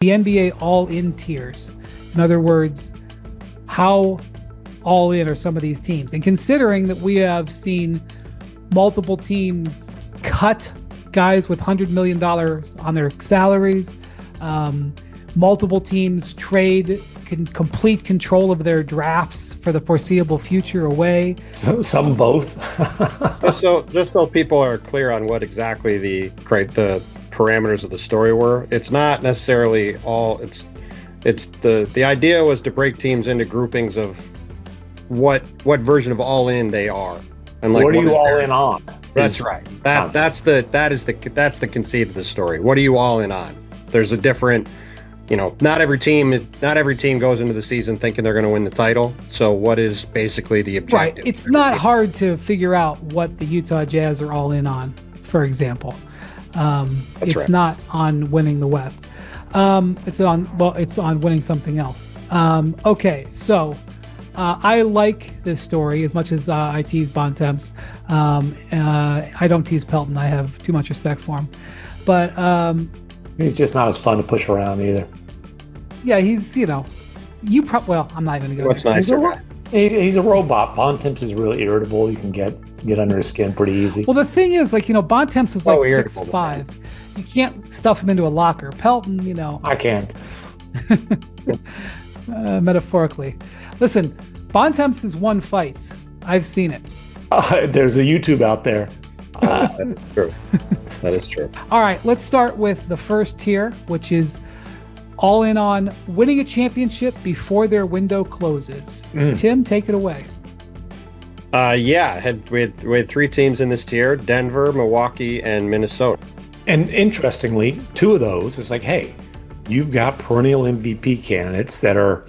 The NBA all-in tiers. In other words, how all in are some of these teams? And considering that we have seen multiple teams cut guys with $100 million on their salaries, multiple teams trade complete control of their drafts for the foreseeable future away. Some both. So just so people are clear on what exactly the parameters of the story were, it's not necessarily all. It's the idea was to break teams into groupings of what version of all in they are, and like what are you all in on? That's right. That's the conceit of the story. What are you all in on? There's a different. Not every team goes into the season thinking they're going to win the title. So what is basically the objective? Right. It's not hard to figure out what the Utah Jazz are all in on, for example. It's right. Not on winning the West. It's on winning something else. Okay, so I like this story as much as I tease Bontemps. I don't tease Pelton. I have too much respect for him. But he's just not as fun to push around either. Yeah, he's, well, I'm not even going to go. What's nicer? He's a robot. Bontemps is really irritable. You can get under his skin pretty easy. Well, the thing is, Bontemps is 6'5". You can't stuff him into a locker. Pelton, I can. Metaphorically. Listen, Bontemps has won fights. I've seen it. There's a YouTube out there. That's true. That is true. All right, let's start with the first tier, which is all in on winning a championship before their window closes. Tim, take it away. We had three teams in this tier: Denver, Milwaukee, and Minnesota. And interestingly, two of those is hey, you've got perennial MVP candidates that are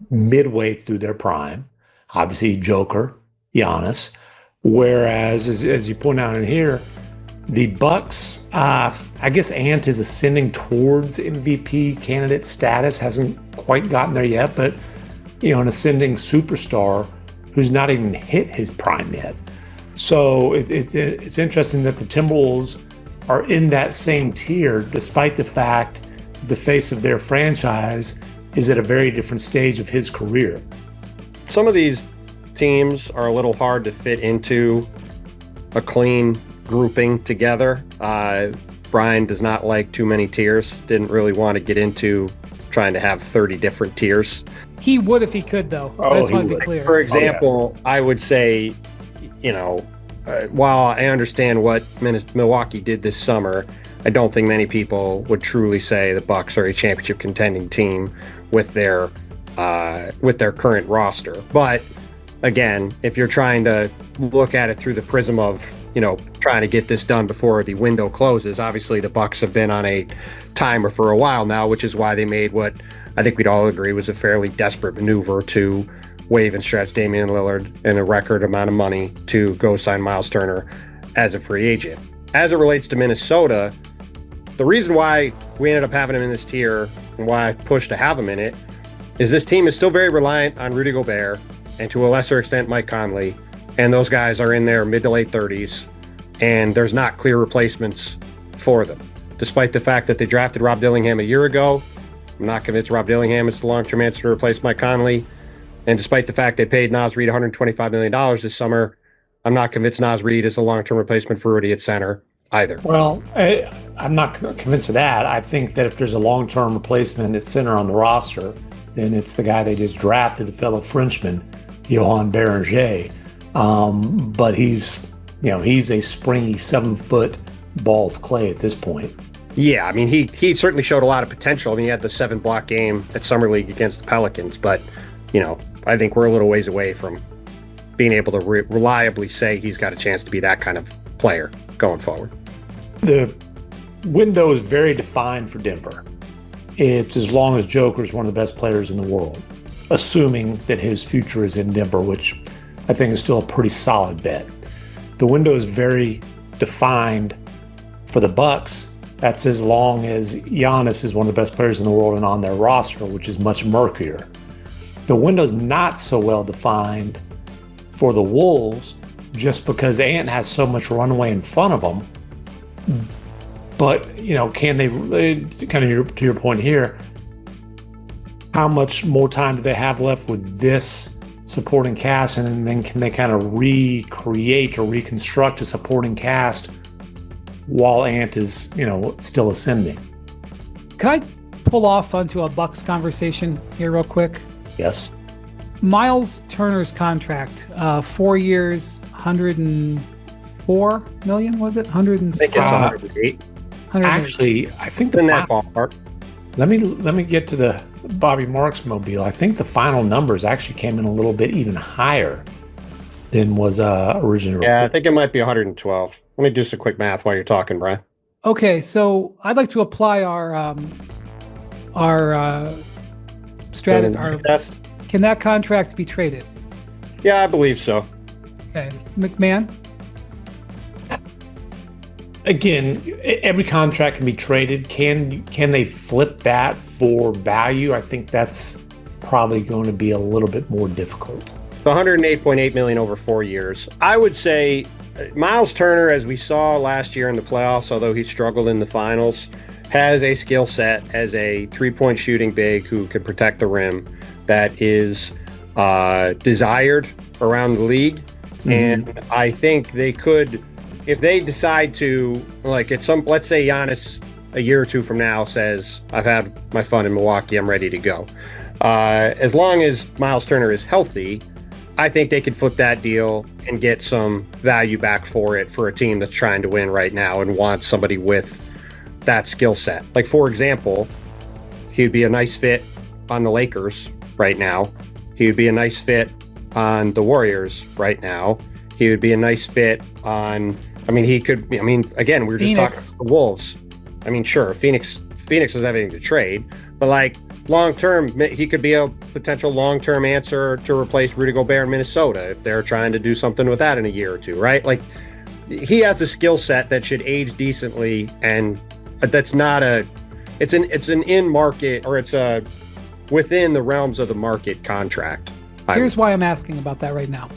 midway through their prime. Obviously, Joker, Giannis. Whereas, as you point out in here, the Bucks, I guess Ant is ascending towards MVP candidate status, hasn't quite gotten there yet, but an ascending superstar who's not even hit his prime yet. So it's interesting that the Timberwolves are in that same tier, despite the fact the face of their franchise is at a very different stage of his career. Some of these teams are a little hard to fit into a clean grouping together. Brian does not like too many tiers. Didn't really want to get into trying to have 30 different tiers. He would if he could, though. I just want to be clear. For example, I would say, while I understand what Milwaukee did this summer, I don't think many people would truly say the Bucks are a championship contending team with their current roster. But again, if you're trying to look at it through the prism of, trying to get this done before the window closes, obviously the Bucks have been on a timer for a while now, which is why they made what I think we'd all agree was a fairly desperate maneuver to waive and stretch Damian Lillard in a record amount of money to go sign Miles Turner as a free agent. As it relates to Minnesota, the reason why we ended up having him in this tier and why I pushed to have him in it is this team is still very reliant on Rudy Gobert and to a lesser extent Mike Conley, and those guys are in their mid to late 30s, and there's not clear replacements for them. Despite the fact that they drafted Rob Dillingham a year ago, I'm not convinced Rob Dillingham is the long-term answer to replace Mike Conley. And despite the fact they paid Naz Reid $125 million this summer, I'm not convinced Naz Reid is a long-term replacement for Rudy at center either. Well, I'm not convinced of that. I think that if there's a long-term replacement at center on the roster, then it's the guy they just drafted, the fellow Frenchman, Johan Berenger. But he's a springy 7-foot ball of clay at this point. Yeah, I mean, he certainly showed a lot of potential. I mean, he had the 7-block game at Summer League against the Pelicans, but, I think we're a little ways away from being able to reliably say he's got a chance to be that kind of player going forward. The window is very defined for Denver. It's as long as Joker is one of the best players in the world, assuming that his future is in Denver, which I think is still a pretty solid bet. The window is very defined for the Bucks. That's as long as Giannis is one of the best players in the world and on their roster, which is much murkier. The window's not so well defined for the Wolves just because Ant has so much runway in front of them. But, can they kind of to your point here, how much more time do they have left with this supporting cast, and then can they kind of recreate or reconstruct a supporting cast while Ant is, still ascending? Can I pull off onto a Bucks conversation here real quick? Yes. Miles Turner's contract, 4 years, 104 million, was it? 100 and I think it's 108. Actually, I think in that ballpark. Let me get to the Bobby Marks mobile. I think the final numbers actually came in a little bit even higher than was originally. Yeah, I think it might be 112. Let me do some quick math while you're talking, Brian. Okay, so I'd like to apply our strategy. Test. Can that contract be traded? Yeah, I believe so. Okay, McMahon. Again, every contract can be traded. Can they flip that for value? I think that's probably going to be a little bit more difficult. 108.8 million over 4 years. I would say Miles Turner, as we saw last year in the playoffs, although he struggled in the finals, has a skill set as a three-point shooting big who can protect the rim that is desired around the league. Mm-hmm. And I think they could, if they decide to, like let's say Giannis a year or two from now says, I've had my fun in Milwaukee, I'm ready to go. As long as Miles Turner is healthy, I think they could flip that deal and get some value back for it for a team that's trying to win right now and wants somebody with that skill set. Like, for example, he would be a nice fit on the Lakers right now. He would be a nice fit on the Warriors right now. He would be a nice fit on, again, we were just talking about the Wolves. Sure, Phoenix doesn't have anything to trade, but like long term, he could be a potential long term answer to replace Rudy Gobert in Minnesota if they're trying to do something with that in a year or two, right? Like, he has a skill set that should age decently, and that's not it's an in market, or it's a within the realms of the market contract. Here's why I'm asking about that right now.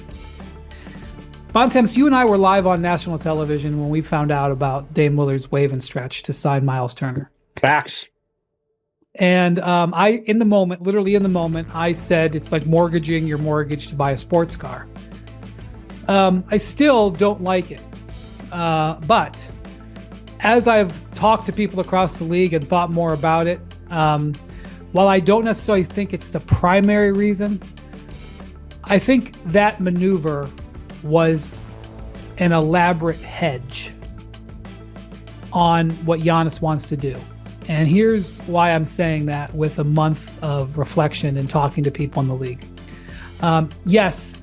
Bontemps, you and I were live on national television when we found out about Dame Lillard's wave and stretch to sign Miles Turner. Facts. And literally in the moment, I said it's like mortgaging your mortgage to buy a sports car. I still don't like it. But as I've talked to people across the league and thought more about it, while I don't necessarily think it's the primary reason, I think that maneuver was an elaborate hedge on what Giannis wants to do. And here's why I'm saying that with a month of reflection and talking to people in the league. Yes,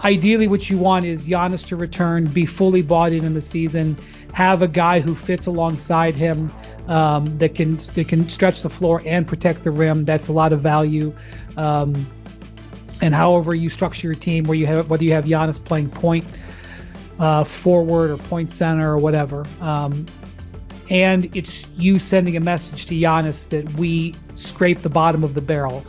ideally what you want is Giannis to return, be fully bought in the season, have a guy who fits alongside him that can stretch the floor and protect the rim. That's a lot of value. And however you structure your team, whether you have Giannis playing point forward or point center or whatever, and it's you sending a message to Giannis that we scrape the bottom of the barrel.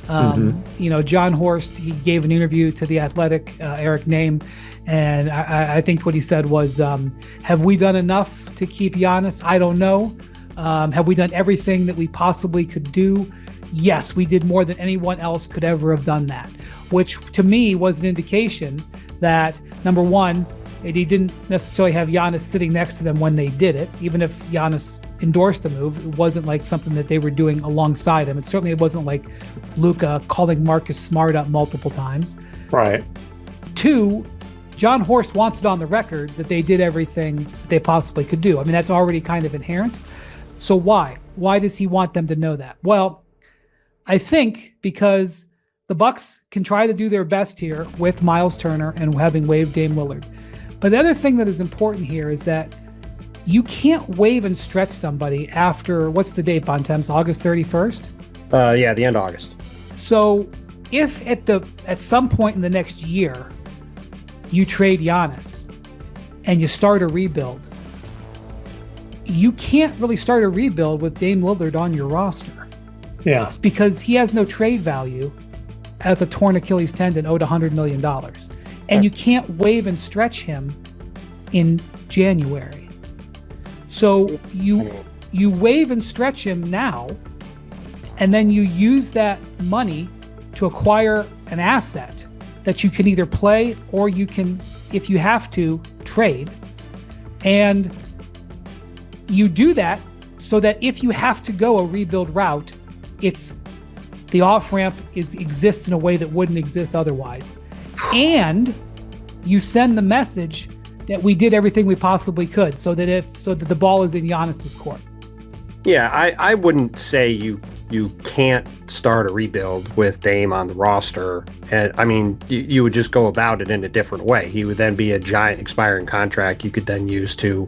John Horst, he gave an interview to The Athletic, Eric Name, and I think what he said was, have we done enough to keep Giannis? I don't know. Have we done everything that we possibly could do? Yes, we did more than anyone else could ever have done that, which to me was an indication that, number one, that he didn't necessarily have Giannis sitting next to them when they did it. Even if Giannis endorsed the move, it wasn't like something that they were doing alongside him. It wasn't like Luka calling Marcus Smart up multiple times. Right. Two, John Horst wants it on the record that they did everything they possibly could do. That's already kind of inherent. So why? Why does he want them to know that? Well, I think because the Bucks can try to do their best here with Miles Turner and having waived Dame Lillard. But the other thing that is important here is that you can't waive and stretch somebody after, what's the date, Bontemps? August 31st? Yeah, the end of August. So if at some point in the next year you trade Giannis and you start a rebuild, you can't really start a rebuild with Dame Lillard on your roster. Yeah. Because he has no trade value at the torn Achilles tendon owed $100 million. And you can't waive and stretch him in January. So you waive and stretch him now, and then you use that money to acquire an asset that you can either play or you can, if you have to, trade. And you do that so that if you have to go a rebuild route, the off-ramp exists in a way that wouldn't exist otherwise. And you send the message that we did everything we possibly could so that the ball is in Giannis's court. Yeah, I wouldn't say you can't start a rebuild with Dame on the roster. And I mean, you would just go about it in a different way. He would then be a giant expiring contract you could then use to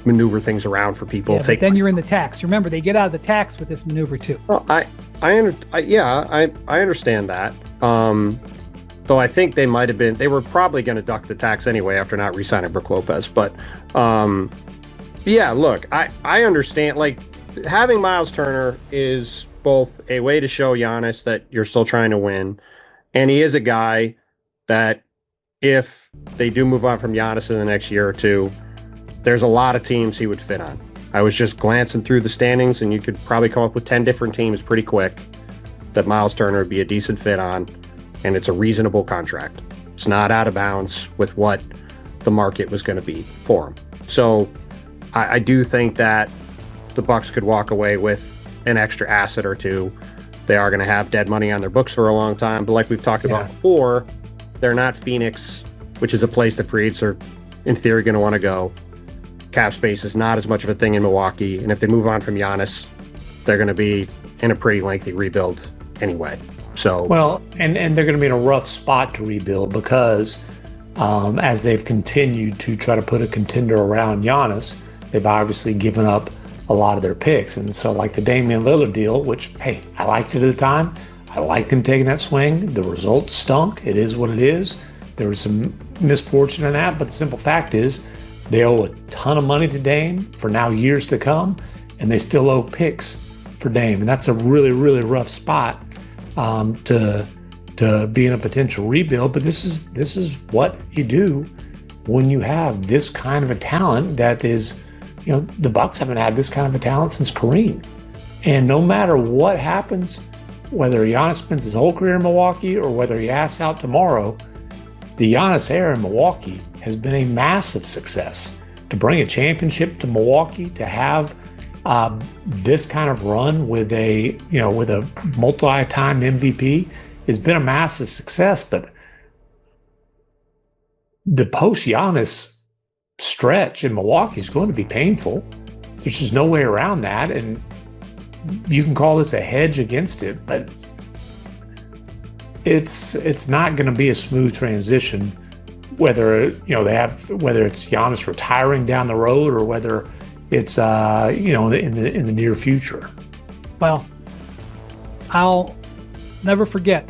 maneuver things around for people. Yeah, but then you're in the tax. Remember, they get out of the tax with this maneuver too. Well, I understand that. Though I think they were probably going to duck the tax anyway after not re-signing Brook Lopez. But yeah, look, I understand. Like, having Miles Turner is both a way to show Giannis that you're still trying to win, and he is a guy that if they do move on from Giannis in the next year or two, there's a lot of teams he would fit on. I was just glancing through the standings, and you could probably come up with 10 different teams pretty quick that Miles Turner would be a decent fit on, and it's a reasonable contract. It's not out of bounds with what the market was going to be for him. So I do think that the Bucks could walk away with an extra asset or two. They are going to have dead money on their books for a long time, but like we've talked about before, they're not Phoenix, which is a place that free agents are in theory going to want to go. Cap space is not as much of a thing in Milwaukee, and if they move on from Giannis, they're going to be in a pretty lengthy rebuild anyway. So well, and they're going to be in a rough spot to rebuild because as they've continued to try to put a contender around Giannis, they've obviously given up a lot of their picks. And so like the Damian Lillard deal, which, hey, I liked it at the time. I liked him taking that swing. The results stunk. It is what it is. There was some misfortune in that, but the simple fact is they owe a ton of money to Dame for now years to come, and they still owe picks for Dame. And that's a really, really rough spot to be in a potential rebuild. But this is what you do when you have this kind of a talent that is, the Bucks haven't had this kind of a talent since Kareem. And no matter what happens, whether Giannis spends his whole career in Milwaukee or whether he asks out tomorrow, the Giannis era in Milwaukee has been a massive success. To bring a championship to Milwaukee, to have this kind of run with a multi-time MVP has been a massive success. But the post-Giannis stretch in Milwaukee is going to be painful. There's just no way around that. And you can call this a hedge against it, but it's not going to be a smooth transition, whether it's Giannis retiring down the road or whether it's in the near future. Well, I'll never forget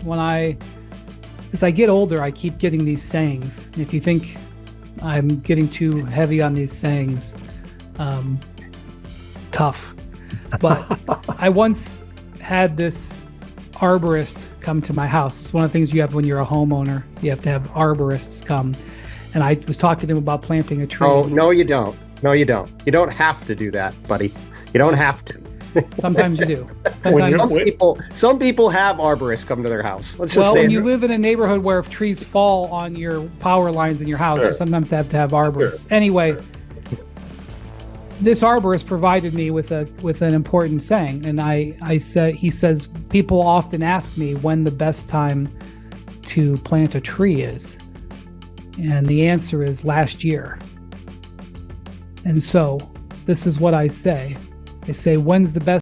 as I get older, I keep getting these sayings. And if you think I'm getting too heavy on these sayings, tough. But I once had this arborist come to my house. It's one of the things you have when you're a homeowner. You have to have arborists come. And I was talking to him about planting a tree. Oh, no, you don't. No, you don't. You don't have to do that, buddy. You don't have to. Sometimes you do. Some people have arborists come to their house. When you live in a neighborhood where if trees fall on your power lines in your house, you sometimes have to have arborists. Sure. Anyway, this arborist provided me with an important saying, and he says people often ask me when the best time to plant a tree is, and the answer is last year. And so this is what I say. I say, when's the best